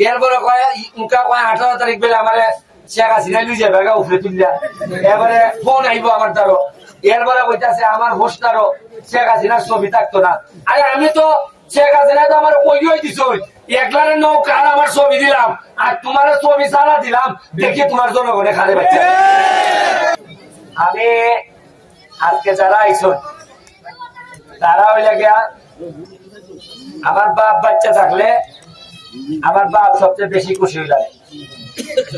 এরপরে কয় মুখা কয় 18 তারিখ বেলা আমার শেখ হাসিনা লুই যাবে উপরে তুললা এবারে ফোন আইব আমার দ্বারো এরপরে কইতাছে আমার হোস্টারও শেখ হাসিনার ছবি থাকতো না আরে আমি তো শেখ হাসিনা তো আমার কইই দিছ একলারে নৌকার আমার ছবি দিলাম আর তোমার ছবি সারা দিলাম দেখি তোমার জনগণে খালে বাচ্চা আমি আজকে যারা আইসন তারা হইলে গিয়া আমার বাপ বাচ্চা থাকলে আমার বাপ সবচেয়ে বেশি খুশি হইলাম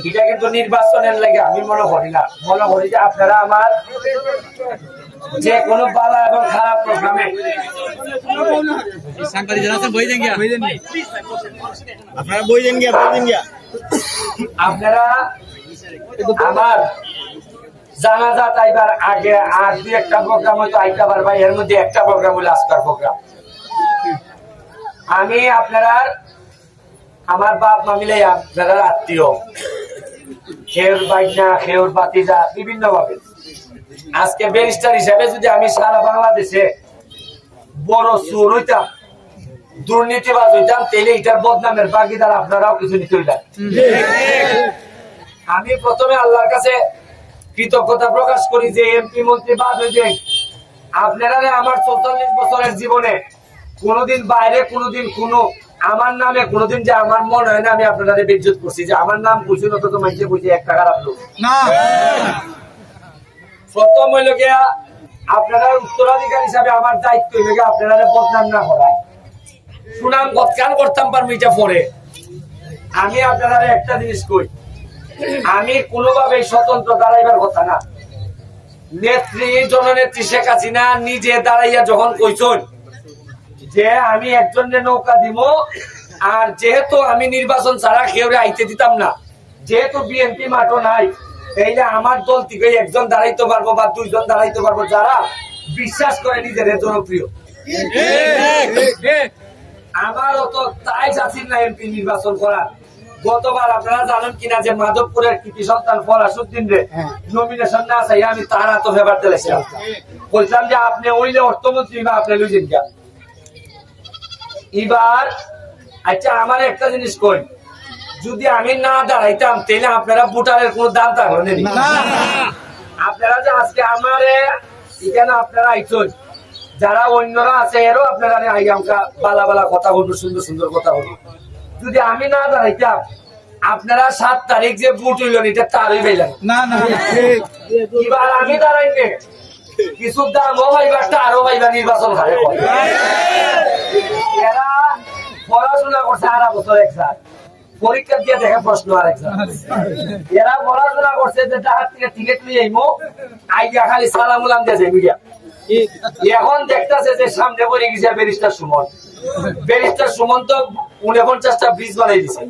এটা কিন্তু নির্বাচনের লাগে আমি মনে করি না মনে করি যে আপনারা আমার যে কোনো ভালো এবং খারাপ প্রোগ্রামে আপনারা আমার জানাজা তাইবার আগে আর দুই একটা প্রোগ্রাম হয়তো আইতে পারবা এর মধ্যে একটা প্রোগ্রাম হলো আজকার প্রোগ্রাম আমি আপনারা আমার বাপ মা মিলে আপনারা আত্মীয় খেউর বাইনা খেউর বাতিজা বিভিন্ন ভাবে আজকে ব্যারিস্টার হিসাবে যদি আমি সারা বাংলাদেশে বড় চোর হইতাম দুর্নীতিবাজ হইতাম তাহলে এটার বদনামের ভাগিদার আপনারাও কিছু নিতে হইলেন আমি প্রথমে আল্লাহর কাছে কৃতজ্ঞতা প্রকাশ করি যে এমপি মন্ত্রী বাদ হইতে আপনারা আমার 44 বছরের জীবনে কোনোদিন বাইরে কোনোদিন কোনো আমার নামে কোনোদিন যে আমার মনে হয় না আমি আপনাদের বেজ্জত করছি যে আমার নাম বুঝুন অত মাইকে বুঝি একটা খারাপ লোক না প্রথম হইল গিয়া আপনারা উত্তরাধিকার হিসাবে আমার দায়িত্ব হইল গিয়া আপনারা বদনাম না করা সুনাম গতকাল করতাম পারবো এটা পরে আমি আপনারা একটা জিনিস কই আমি কোনোভাবে স্বতন্ত্র দাঁড়াইবার কথা না নেত্রী জননেত্রী শেখ হাসিনা নিজে দাঁড়াইয়া যখন কইছেন যে আমি একজনের নৌকা দিব আর যেহেতু আমি নির্বাচন ছাড়া কেউরে আইতে দিতাম না যেহেতু বিএনপি মাঠও নাই তাইলে আমার দল থেকে একজন দাঁড়াইতে পারবো বা দুইজন দাঁড়াইতে পারবো যারা বিশ্বাস করে নিজের জনপ্রিয় আমারও তো তাই চাচ্ছি না এমপি নির্বাচন করা গতবার আপনারা জানেন কিনা যে মাধবপুরের কৃতি সন্তান ফরাসুদ্দিন রে নমিনেশন না চাই আমি তারা তো ফেভার দিয়েছিলাম বলছিলাম যে আপনি ওইলে অর্থমন্ত্রী বা আপনি লুজেন গা এবার আচ্ছা আমার একটা জিনিস কই যদি আমি না দাঁড়াইতাম তাহলে আপনারা ভোটারের কোন দাম থাকলো না আপনারা যে আজকে আমারে এখানে আপনারা আইছেন যারা অন্যরা আছে এরও আপনারা আইগামকা বালা বালা কথা বলবো সুন্দর সুন্দর কথা বলবো যদি আমি না দাঁড়াইতাম আপনারা 7 তারিখ যে ভোট হইল এটা তারই পাইলেন না না এবার আমি দাঁড়াইনি কিছু দামও পাইবা আরো পাইবা নির্বাচন হারে এরা পড়াশোনা করছে 8 বছর একসাথ পরীক্ষা দিয়ে দেখে প্রশ্ন আর একসাথ এরা পড়াশোনা করছে যে তাহার থেকে টিকিট নিয়ে আইমো আইডিয়া খালি সালামুলাম দিয়ে যাই মিডিয়া এখন দেখতেছে যে সামনে পড়ে গেছে ব্যারিস্টার সুমন তো 49টা ব্রিজ বানাই দিছে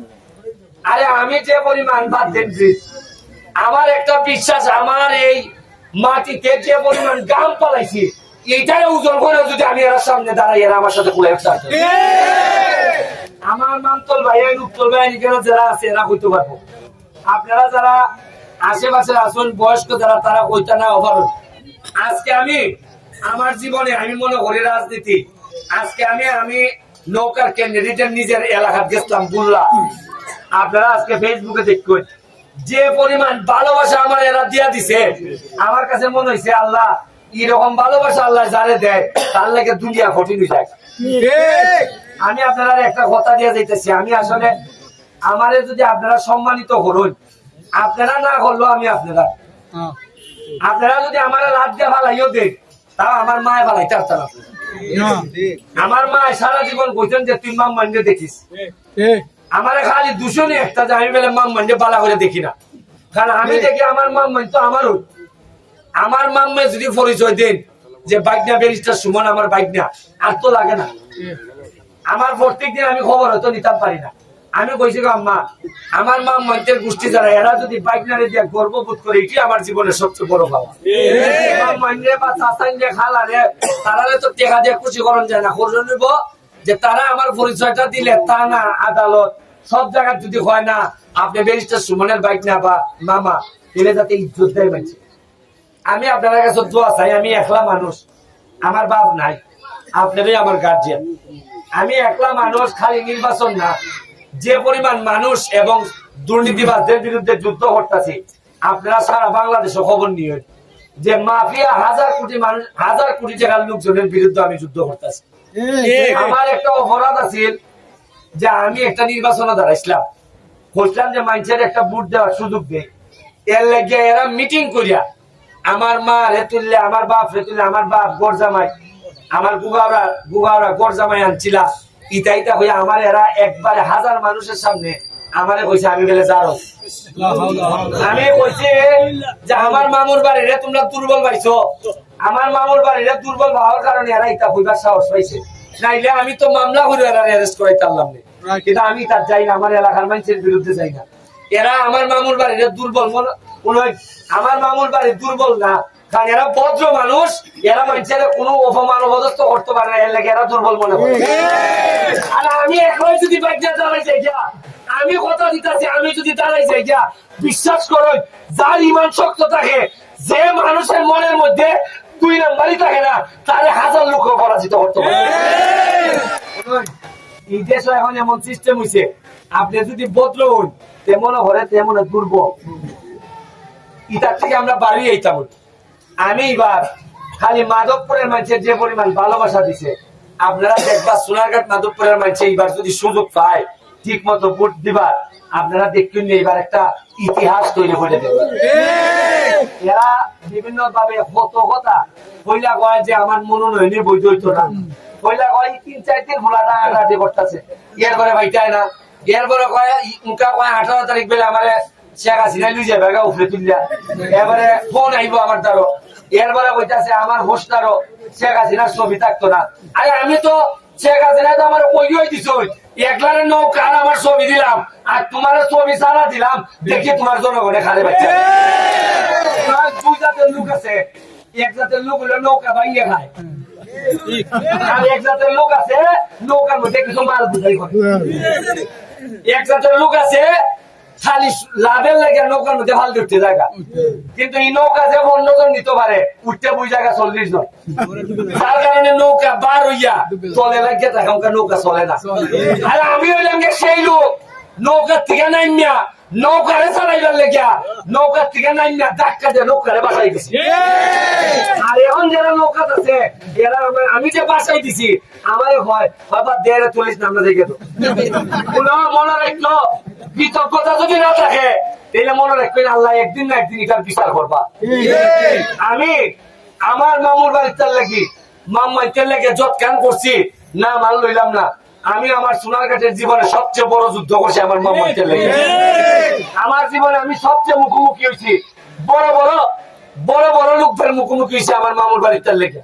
আরে আমি যে পরিমাণ বাদ দেন ব্রিজ আমার একটা বিশ্বাস আমার এই মাটিতে যে পরিমাণ গাম পালাইছি এইটাই ওজন করে যদি আমি এর সামনে দাঁড়াই এরা আমার সাথে কুলে একটা আমার মামতল ভাই উত্তর ভাই যারা আছে এরা কইতে পারবো আপনারা যারা আশেপাশে আসুন বয়স্ক যারা তারা কইতা না ওভারঅল আজকে আমি আমার জীবনে আমি মনে করি রাজনীতি আজকে আমি নৌকার ক্যান্ডিডেটের নিজের এলাকায় গেছিলাম বুল্লা আপনারা আজকে ফেসবুকে দেখবেন যে পরিমাণ ভালোবাসা আমার এরা দিয়া দিছে আমার কাছে মনে হয়েছে আল্লাহ এরকম ভালোবাসা আল্লাহ যারে দেয় তার লাগে দুনিয়া কঠিন হয়ে যায় আমি আপনারা একটা কথা দিয়ে যাইতেছি আমি আসলে আমারে যদি আপনারা সম্মানিত করুন আপনারা না করলো আমি আপনারা যদি আমার রাত দিয়ে ভালাইও দেন তাও আমার মায় ভালাই তার তারা আমার মা সারা জীবন কইতেন যে তুই মাম মান্ডে দেখিস আমার খালি দূষণই একটা যে আমি বলে মাম মান্ডে বালা করে দেখি না কারণ আমি দেখি আমার মাম মান তো আমারও আমার মাম্মা যদি পরিচয় দেন যে বাইকনা ব্যারিস্টার সুমন আমার বাইকনা আর তো লাগে না আমার প্রত্যেকদিন আমি খবর হয়তো নিতাম পারি না আমি কইছি আম্মা আমার মা মন্ত্রের গোষ্ঠী যারা এরা যদি বাইকনারে দিয়ে গর্ববোধ করে এটি আমার জীবনের সবচেয়ে বড় পাওয়া তারা তো টেকা দিয়ে খুশি করেন যায় না খরচ নিব যে তারা আমার পরিচয়টা দিলে তা না আদালত সব জায়গায় যদি হয় না আপনি ব্যারিস্টার সুমনের বাইকনা বা মামা এলে যাতে ইজ্জত দেয় মানছে আমি আপনার কাছে দোয়া চাই আমি একলা মানুষ আমার বাপ নাই আপনারই আমার গার্জিয়ান আমি একলা মানুষ খালি নির্বাচন না যে পরিমাণ মানুষ এবং দুর্নীতিবাজদের বিরুদ্ধে যুদ্ধ করতেছি, আপনারা সারা বাংলাদেশে খবর নিয়ে যে মাফিয়া হাজার কোটি মানুষ, হাজার কোটি টাকার লোকজনের বিরুদ্ধে আমি যুদ্ধ করতেছি। আমার একটা অপরাধ আছে যে আমি একটা নির্বাচনে দাঁড়াইছিলাম, বলছিলাম যে মানুষের একটা ভোট দেওয়ার সুযোগ দেয়। এর লেগে এরা মিটিং করিয়া আমার মা রে তুললে, আমার বাপ রে তুললে, আমার বাপ গড় জামাই, আমার গুগাওরা গড় জামাই আনছিলা, ইটা ইটা হইয়া আমার এরা একবারে হাজার মানুষের সামনে আমারে কইছে আমি বেলে যারো। আমি কইছি যে আমার মামুর বাড়ি রে তোমরা দুর্বল পাইছো, আমার মামুর বাড়ি রে দুর্বল হওয়ার কারণে এরা ইটা কইবার সাহস পাইছে, নাইলে আমি তো মামলা করে এরা অ্যারেস্ট করাইতে পারলাম না। কিন্তু আমি তার যাই না, আমার এলাকার মানুষের বিরুদ্ধে যাই না। এরা আমার মামুর বাড়ি রে দুর্বল আমার মামুর বাড়ি দুর্বল না, কারণ এরা ভদ্র মানুষ, এরা মানুষের কোনো অপমান অপদস্থ করতে পারে না, এর লাগে এরা দুর্বল মনে করে। আর আমি একলাই যদি বাইকটা দাঁড়াই যাই যা, আমি কথা দিতেছি, আমি যদি দাঁড়াই যাই যা, বিশ্বাস করুন যার ইমান শক্ত থাকে, যে মানুষের মনের মধ্যে 2 নাম্বারই থাকে না, তারে হাজার লোক পরাজিত করতে পারে। এই দেশ এখন এমন সিস্টেম হয়েছে, আপনি যদি ভদ্র হন তেমন হরে তেমন দুর্বল, ইটার থেকে আমরা বাড়িয়ে এইতাম। আমি এবার খালি মাধবপুরের মানুষের যে পরিমাণ ভালোবাসা দিছে, আপনারা দেখবা সোনারঘাট মাধবপুরের মানুষের এইবার যদি সুযোগ পায় ঠিক মতো ভোট দিবার, আপনারা দেখবেন এবার একটা ইতিহাস তৈরি করে দেবে। এরা বিভিন্ন ভাবে কত কথা কইলা কয় যে আমার মনোনয়নে বৈধ হইতো না, কইলা কয় 3-4 দিন ভোলাটা আটাটি করতেছে, এরপরে ভাইটাই না, এরপরে কয় মুখা কয় 18 তারিখ বেলা আমার শেখ হাসিনা লুজে বেগা উফরে তুললা, এবারে ফোন আইবো আমার দ্বারো, এরপরে কইতাছে আমার হোস্টারও শেখ হাসিনার ছবি থাকতো না। আরে আমি তো শেখ হাসিনা তো আমার কইই দিছ, একলারে নৌকার আমার ছবি দিলাম আর তোমার ছবি সারা দিলাম, দেখি তোমার জনগণে খালে বাচ্চা। 2 জাতের লোক আছে, এক জাতের লোক হলো নৌকা ভাঙিয়ে খায়, আর এক জাতের লোক আছে নৌকার মধ্যে কিছু মাল বুঝাই করে। এক জাতের লোক আছে খালি লাভের লাগে নৌকার মধ্যে ভাল উঠতে জায়গা, কিন্তু এই নৌকা যে 15 জন নিতে পারে, উঠতে বই জায়গা 40 জন, তার কারণে নৌকা বার হইয়া চলে লাগে, তখনকার নৌকা চলে না। আর আমি হইলাম সেই লোক নৌকার থেকে নাইমিয়া নৌকারে চালাইবার লেগিয়া, নৌকার থেকে নাইমিয়া ধাক্কা দিয়ে নৌকারে বাসাই দিছি। আর এখন যারা নৌকা আছে এরা আমি যে বাসাই দিছি আমার হয় বাবা দেড়ে 40 নাম্বার দেখে তো মনে রাখলো, কৃতজ্ঞতা যদি না থাকে তাহলে মনে রাখবেন আল্লাহ একদিন না একদিন এটার বিচার করবা। আমি আমার মামুর বাড়িতে লাগি মাম্মাইতে লেগে যত কান করছি না মান লইলাম না, আমি আমার সোনারঘাটের জীবনে সবচেয়ে বড় যুদ্ধ করছি আমার মাম্মাইতে লেগে। আমার জীবনে আমি সবচেয়ে মুখোমুখি হয়েছি বড় বড় লোকদের মুখোমুখি হয়েছি আমার মামুর বাড়িতে লেগে।